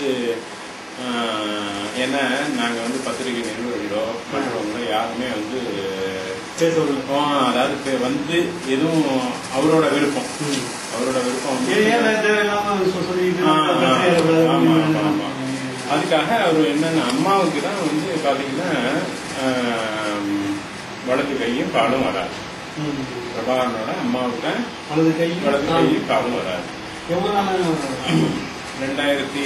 வந்து ஏன்னா நாங்க வந்து பத்திரிகை நிறுவனங்களோ மற்றவங்களோ யாருமே வந்து அதாவது வந்து எதுவும் அவரோட விருப்பம் அதுக்காக அவர் என்னன்னா அம்மாவுக்கு தான் வந்து பாத்தீங்கன்னா வலது கையும் காலும் வராது. பிரபாகரனோட அம்மாவுக்கு வலது கையும் காலும் வராது. 2000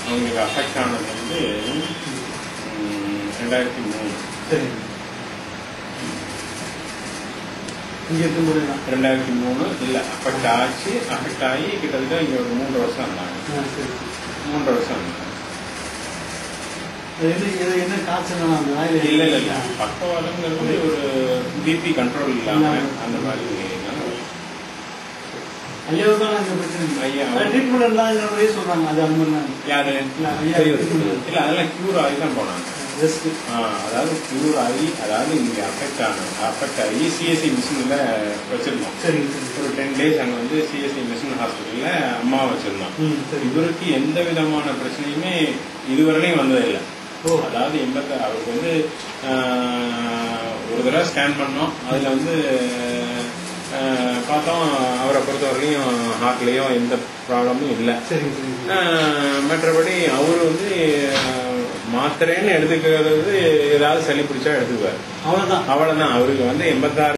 அவங்களுக்கு அஃபெக்ட் ஆனது வந்து 2003. 2003 இல்ல அஃபெக்ட் ஆகி கிட்டத்தட்ட இங்க ஒரு 3 வருஷம் இருந்தாங்க. 3 வருஷம் இருந்தாங்க. என்ன காய்ச்சல் இல்ல பக்கவாதம்ங்கிறது ஒரு பிபி கண்ட்ரோல் இல்லாம அந்த மாதிரி அதெல்லாம் கியூர் ஆகி தான் போனாங்க. அதாவது கியூர் ஆகி இங்க அஃபெக்ட் ஆகி சிஎஸ்சி மிஷின்ல வச்சிருந்தோம். ஒரு 10 days அங்க வந்து சிஎஸ்சி மிஷின் ஹாஸ்பிட்டல்ல அம்மா வச்சிருந்தோம். இவருக்கு எந்த விதமான பிரச்சனையுமே இதுவரையும் வந்ததில்லை. அதாவது அவருக்கு வந்து ஒரு தடவை ஸ்கேன் பண்ணோம். அதுல வந்து பார்த்தோம் அவரை பொறுத்தவரையிலையும் ஹார்ட்லயும் எந்த ப்ராப்ளமும் இல்லை. மற்றபடி அவரு வந்து மாத்திரைன்னு எடுத்துக்கிறது ஏதாவது சளி பிடிச்சா எடுத்துக்குவார். அவ்வளவுதான். அவருக்கு வந்து 86